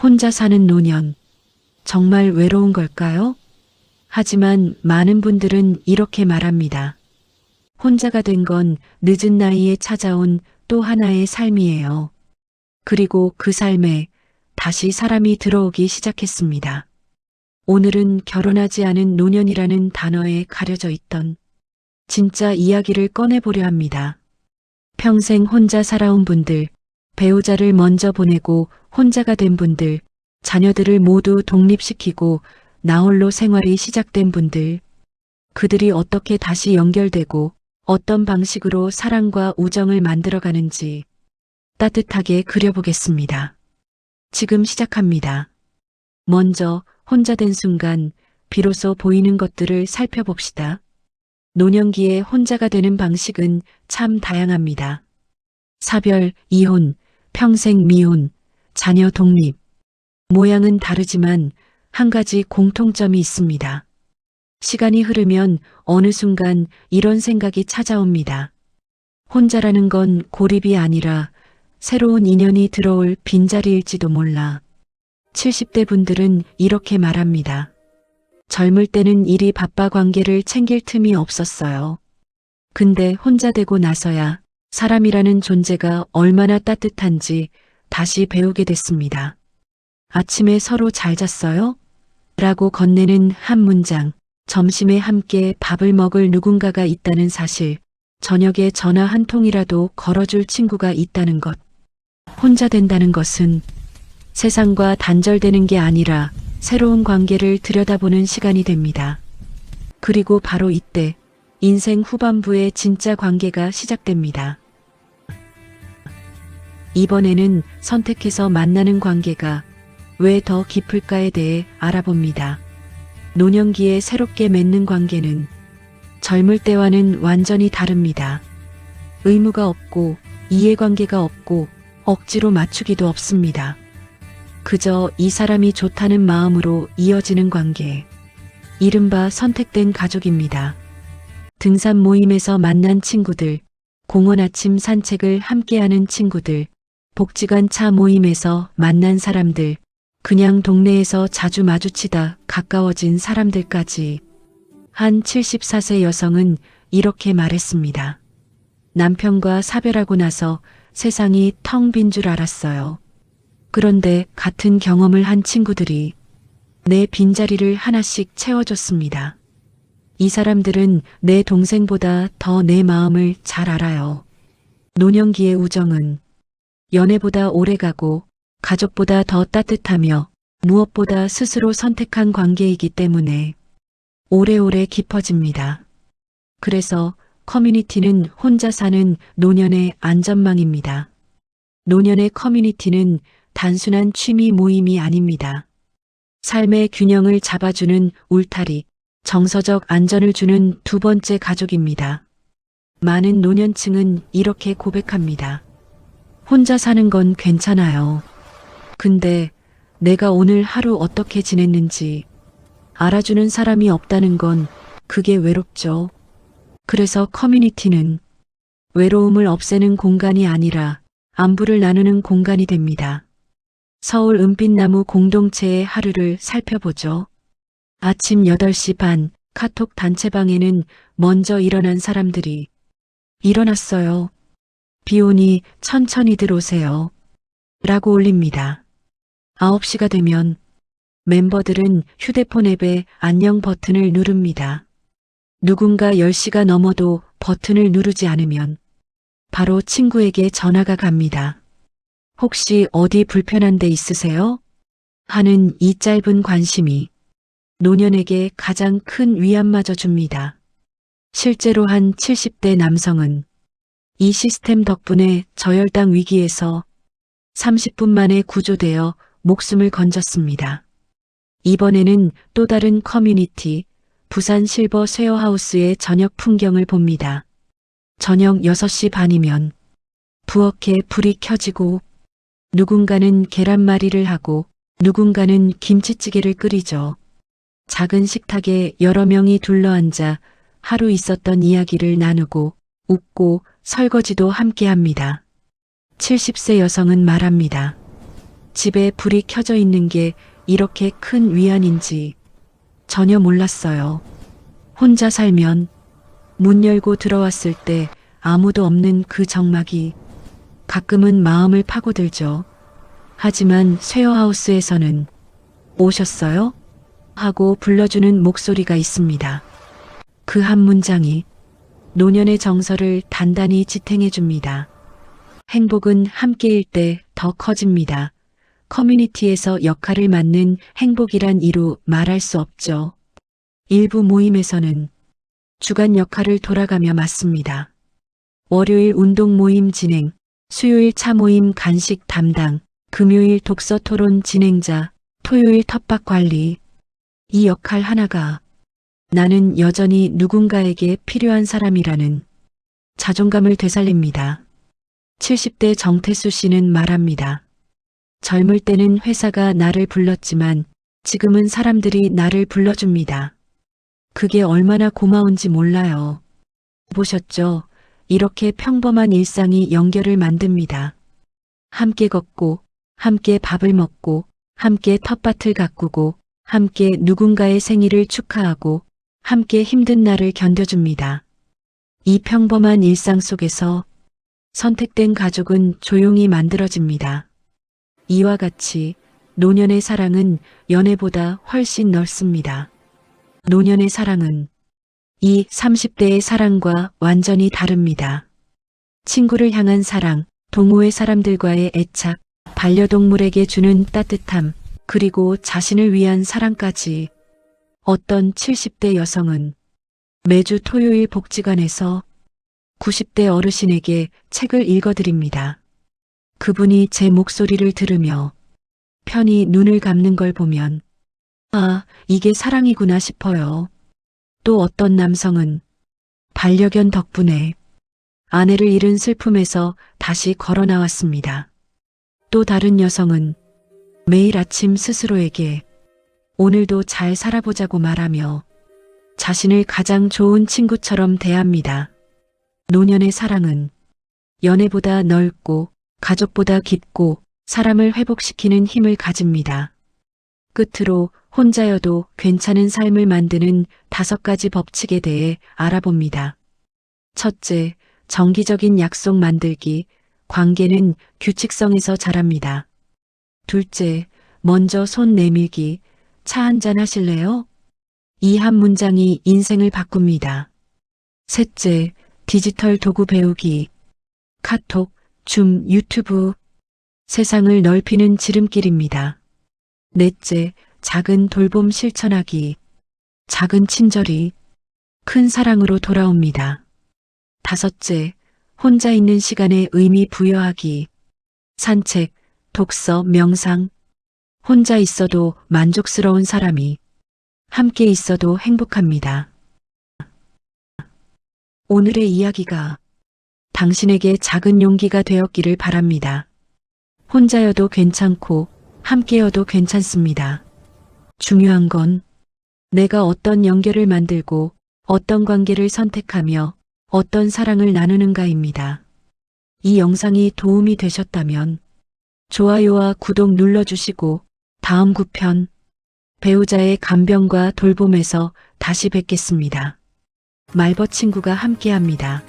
혼자 사는 노년. 정말 외로운 걸까요? 하지만 많은 분들은 이렇게 말합니다. 혼자가 된 건 늦은 나이에 찾아온 또 하나의 삶이에요. 그리고 그 삶에 다시 사람이 들어오기 시작했습니다. 오늘은 결혼하지 않은 노년이라는 단어에 가려져 있던 진짜 이야기를 꺼내보려 합니다. 평생 혼자 살아온 분들, 배우자를 먼저 보내고 혼자가 된 분들, 자녀들을 모두 독립시키고 나홀로 생활이 시작된 분들, 그들이 어떻게 다시 연결되고 어떤 방식으로 사랑과 우정을 만들어가는지 따뜻하게 그려보겠습니다. 지금 시작합니다. 먼저 혼자 된 순간 비로소 보이는 것들을 살펴봅시다. 노년기에 혼자가 되는 방식은 참 다양합니다. 사별, 이혼, 평생 미혼, 자녀 독립. 모양은 다르지만 한 가지 공통점이 있습니다. 시간이 흐르면 어느 순간 이런 생각이 찾아옵니다. 혼자라는 건 고립이 아니라 새로운 인연이 들어올 빈자리일지도 몰라. 70대 분들은 이렇게 말합니다. 젊을 때는 일이 바빠 관계를 챙길 틈이 없었어요. 근데 혼자 되고 나서야 사람이라는 존재가 얼마나 따뜻한지 다시 배우게 됐습니다. 아침에 서로 잘 잤어요? 라고 건네는 한 문장, 점심에 함께 밥을 먹을 누군가가 있다는 사실, 저녁에 전화 한 통이라도 걸어줄 친구가 있다는 것. 혼자 된다는 것은 세상과 단절되는 게 아니라 새로운 관계를 들여다보는 시간이 됩니다. 그리고 바로 이때 인생 후반부의 진짜 관계가 시작됩니다. 이번에는 선택해서 만나는 관계가 왜 더 깊을까에 대해 알아봅니다. 노년기에 새롭게 맺는 관계는 젊을 때와는 완전히 다릅니다. 의무가 없고 이해관계가 없고 억지로 맞추기도 없습니다. 그저 이 사람이 좋다는 마음으로 이어지는 관계. 이른바 선택된 가족입니다. 등산 모임에서 만난 친구들, 공원 아침 산책을 함께하는 친구들, 복지관 차 모임에서 만난 사람들, 그냥 동네에서 자주 마주치다 가까워진 사람들까지. 한 74세 여성은 이렇게 말했습니다. 남편과 사별하고 나서 세상이 텅 빈 줄 알았어요. 그런데 같은 경험을 한 친구들이 내 빈자리를 하나씩 채워줬습니다. 이 사람들은 내 동생보다 더 내 마음을 잘 알아요. 노년기의 우정은 연애보다 오래가고 가족보다 더 따뜻하며 무엇보다 스스로 선택한 관계이기 때문에 오래오래 깊어집니다. 그래서 커뮤니티는 혼자 사는 노년의 안전망입니다. 노년의 커뮤니티는 단순한 취미 모임이 아닙니다. 삶의 균형을 잡아주는 울타리, 정서적 안전을 주는 두 번째 가족입니다. 많은 노년층은 이렇게 고백합니다. 혼자 사는 건 괜찮아요. 근데 내가 오늘 하루 어떻게 지냈는지 알아주는 사람이 없다는 건 그게 외롭죠. 그래서 커뮤니티는 외로움을 없애는 공간이 아니라 안부를 나누는 공간이 됩니다. 서울 은빛나무 공동체의 하루를 살펴보죠. 아침 8시 반 카톡 단체방에는 먼저 일어난 사람들이 일어났어요. 비 오니 천천히들 오세요. 라고 올립니다. 9시가 되면 멤버들은 휴대폰 앱에 안녕 버튼을 누릅니다. 누군가 10시가 넘어도 버튼을 누르지 않으면 바로 친구에게 전화가 갑니다. 혹시 어디 불편한 데 있으세요? 하는 이 짧은 관심이 노년에게 가장 큰 위안마저 줍니다. 실제로 한 70대 남성은 이 시스템 덕분에 저혈당 위기에서 30분 만에 구조되어 목숨을 건졌습니다. 이번에는 또 다른 커뮤니티, 부산 실버 쉐어하우스의 저녁 풍경을 봅니다. 저녁 6시 반이면 부엌에 불이 켜지고 누군가는 계란말이를 하고 누군가는 김치찌개를 끓이죠. 작은 식탁에 여러 명이 둘러앉아 하루 있었던 이야기를 나누고 웃고 설거지도 함께합니다. 70세 여성은 말합니다. 집에 불이 켜져 있는 게 이렇게 큰 위안인지 전혀 몰랐어요. 혼자 살면 문 열고 들어왔을 때 아무도 없는 그 적막이 가끔은 마음을 파고들죠. 하지만 쉐어하우스에서는 오셨어요? 하고 불러주는 목소리가 있습니다. 그 한 문장이 노년의 정서를 단단히 지탱해 줍니다. 행복은 함께일 때 더 커집니다. 커뮤니티에서 역할을 맡는 행복이란 이루 말할 수 없죠. 일부 모임에서는 주간 역할을 돌아가며 맡습니다. 월요일 운동 모임 진행, 수요일 차 모임 간식 담당, 금요일 독서 토론 진행자, 토요일 텃밭 관리. 이 역할 하나가 나는 여전히 누군가에게 필요한 사람이라는 자존감을 되살립니다. 70대 정태수 씨는 말합니다. 젊을 때는 회사가 나를 불렀지만 지금은 사람들이 나를 불러줍니다. 그게 얼마나 고마운지 몰라요. 보셨죠? 이렇게 평범한 일상이 연결을 만듭니다. 함께 걷고, 함께 밥을 먹고, 함께 텃밭을 가꾸고, 함께 누군가의 생일을 축하하고, 함께 힘든 날을 견뎌줍니다. 이 평범한 일상 속에서 선택된 가족은 조용히 만들어집니다. 이와 같이 노년의 사랑은 연애보다 훨씬 넓습니다. 노년의 사랑은 이 30대의 사랑과 완전히 다릅니다. 친구를 향한 사랑, 동호회 사람들과의 애착, 반려동물에게 주는 따뜻함, 그리고 자신을 위한 사랑까지. 어떤 70대 여성은 매주 토요일 복지관에서 90대 어르신에게 책을 읽어드립니다. 그분이 제 목소리를 들으며 편히 눈을 감는 걸 보면 아, 이게 사랑이구나 싶어요. 또 어떤 남성은 반려견 덕분에 아내를 잃은 슬픔에서 다시 걸어 나왔습니다. 또 다른 여성은 매일 아침 스스로에게 오늘도 잘 살아보자고 말하며 자신을 가장 좋은 친구처럼 대합니다. 노년의 사랑은 연애보다 넓고 가족보다 깊고 사람을 회복시키는 힘을 가집니다. 끝으로 혼자여도 괜찮은 삶을 만드는 5가지 법칙에 대해 알아봅니다. 첫째, 정기적인 약속 만들기. 관계는 규칙성에서 자랍니다. 둘째, 먼저 손 내밀기. 차 한잔 하실래요? 이 한 문장이 인생을 바꿉니다. 셋째, 디지털 도구 배우기. 카톡, 줌, 유튜브. 세상을 넓히는 지름길입니다. 넷째, 작은 돌봄 실천하기. 작은 친절이 큰 사랑으로 돌아옵니다. 다섯째, 혼자 있는 시간에 의미 부여하기. 산책, 독서, 명상. 혼자 있어도 만족스러운 사람이 함께 있어도 행복합니다. 오늘의 이야기가 당신에게 작은 용기가 되었기를 바랍니다. 혼자여도 괜찮고 함께여도 괜찮습니다. 중요한 건 내가 어떤 연결을 만들고 어떤 관계를 선택하며 어떤 사랑을 나누는가입니다. 이 영상이 도움이 되셨다면 좋아요와 구독 눌러주시고 다음 9편 배우자의 간병과 돌봄에서 다시 뵙겠습니다. 말벗 친구가 함께합니다.